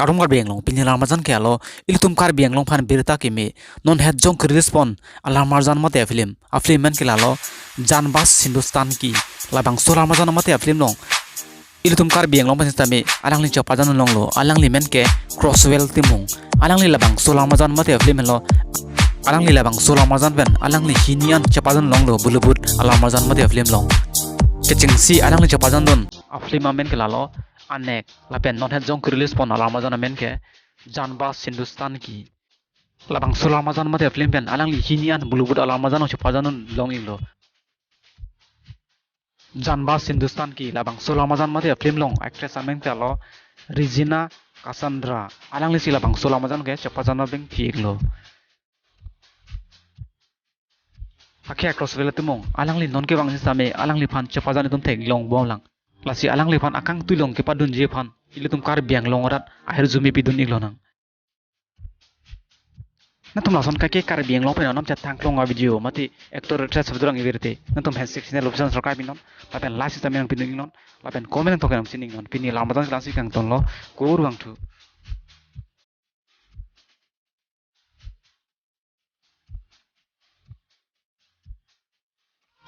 karung kar beng long pini Ramajan ke alo ilitum kar beng long phan Birta Keme non het jong krispon alar marjan mate film a film men ke lalo Jaanbaaz Hindustan ki labang so Ramajan mate film long ilitum kar beng long phan tame alang li Cheparjan Longlo alang li men ke Crosswell Timung alang li labang so Ramajan mate film lo alang li labang so Ramajan ben alang li hinian Cheparjan Longlo Bollywood alar marjan mate film long kecingsi alang li Cheparjan don a film men ke lalo anek lapen non het jong release pon alar marjan men ke Jaanbaaz Hindustan ki labang so Ramajan mate film ben alang li hinian Bollywood alar marjan Cheparjan long lo Jaanbaaz Hindustan ki labang so Ramajan mate film long actress amen ke lo Regina Cassandra alang li si labang so Ramajan ke Cheparjan beng thiek lo akhia Crosswell Timung alang li non ke bang same alang li phan Cheparjan tum thek long bom lang lasi alang li phan akang tuilong ke padun je phan ilitum kar biang long rat ahir zumi pidun iglo nang na tum lason ka ke kar biang long pe nam chat thang long video mati actor actress bdurang ibirte na tum hesik sine lobjan sarkai binon lapen lasi tameng pidun ignon lapen comment to kanam sining non pini Ramajan klasi kang ton lo kur wang thu